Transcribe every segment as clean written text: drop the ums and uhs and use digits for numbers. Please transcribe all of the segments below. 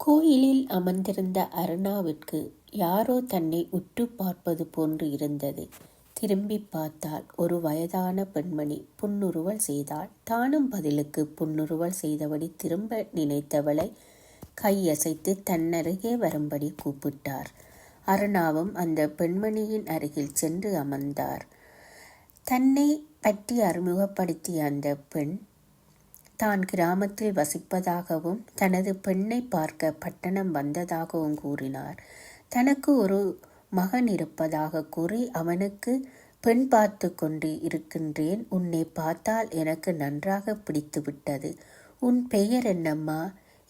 கோயிலில் அமர்ந்திருந்த அருணாவிற்கு யாரோ தன்னை உற்று பார்ப்பது போன்று இருந்தது. திரும்பி பார்த்தால் ஒரு வயதான பெண்மணி புன்னுருவல் செய்தாள். தானும் பதிலுக்கு புன்னுருவல் செய்தபடி திரும்ப நினைத்தவளை கையசைத்து தன்னருகே வரும்படி கூப்பிட்டார். அருணாவும் அந்த பெண்மணியின் அருகில் சென்று அமர்ந்தார். தன்னை பற்றி அறிமுகப்படுத்திய அந்த பெண் தான் கிராமத்தில் வசிப்பதாகவும் தனது பெண்ணை பார்க்க பட்டணம் வந்ததாகவும் கூறினார். தனக்கு ஒரு மகன் இருப்பதாக கூறி அவனுக்கு பெண் பார்த்து கொண்டு இருக்கின்றேன். உன்னை பார்த்தால் எனக்கு நன்றாக பிடித்து விட்டது. உன் பெயர் என்னம்மா?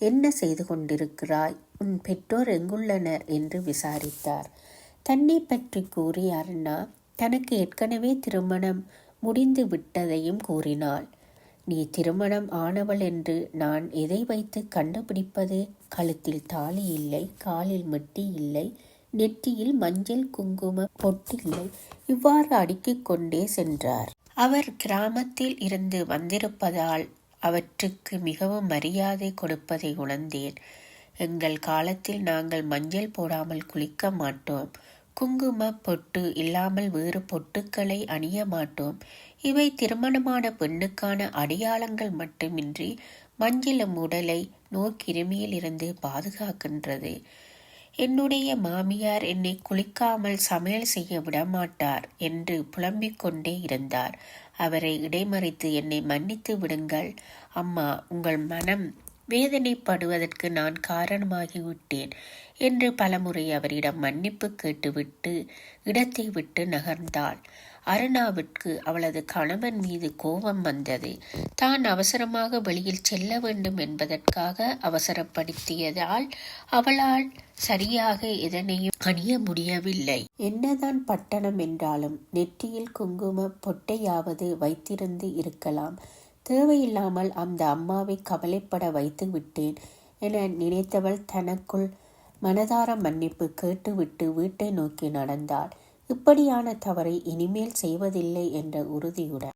என்ன செய்து கொண்டிருக்கிறாய்? உன் பெற்றோர் எங்குள்ளனர் என்று விசாரித்தார். தன்னை பற்றி கூறி அருணா தனக்கு ஏற்கனவே திருமணம் முடிந்து விட்டதையும் கூறினாள். நீ திருமணம் ஆனவள் என்று நான் எதை வைத்து கண்டுபிடிப்பது? கழுத்தில் தாலி இல்லை, காலில் மெட்டி இல்லை, நெற்றியில் மஞ்சள் குங்கும பொட்டு இல்லை. இவ்வாறு அடுக்கிக் கொண்டே சென்றார். அவர் கிராமத்தில் இருந்து வந்திருப்பதால் அவற்றுக்கு மிகவும் மரியாதை கொடுப்பதை உணர்ந்தேன். எங்கள் காலத்தில் நாங்கள் மஞ்சள் போடாமல் குளிக்க மாட்டோம். குங்கும பொட்டு இல்லாமல் வேறு பொட்டுக்களை அணிய மாட்டோம். இவை திருமணமான பெண்ணுக்கான அடையாளங்கள் மட்டுமின்றி மஞ்சளும் உடலை நோய்க்கிருமியில் இருந்து பாதுகாக்கின்றது. என்னுடைய மாமியார் என்னை குளிக்காமல் சமையல் செய்ய விடமாட்டார் என்று புலம்பிக் கொண்டே இருந்தார். அவரை இடைமறித்து என்னை மன்னித்து விடுங்கள் அம்மா, உங்கள் மனம் வேதனைப்படுவதற்கு நான் காரணமாகிவிட்டேன் என்று பலமுறை அவரிடம் மன்னிப்பு கேட்டுவிட்டு இடத்தை விட்டு நகர்ந்தாள். அருணாவிற்கு அவளது கணவன் மீது கோபம் வந்தது. தான் அவசரமாக வெளியில் செல்ல வேண்டும் என்பதற்காக அவசரப்படுத்தியதால் அவளால் சரியாக எதனையும் அணிய முடியவில்லை. என்னதான் பட்டணம் என்றாலும் நெற்றியில் குங்கும பொட்டையாவது வைத்திருந்து இருக்கலாம். தேவையில்லாமல் அந்த அம்மாவை கவலைப்பட வைத்து விட்டேன் என நினைத்தவள் தனக்குள் மனதார மன்னிப்பு கேட்டுவிட்டு வீட்டை நோக்கி நடந்தாள். இப்படியான தவறை இனிமேல் செய்வதில்லை என்ற உறுதியுடன்.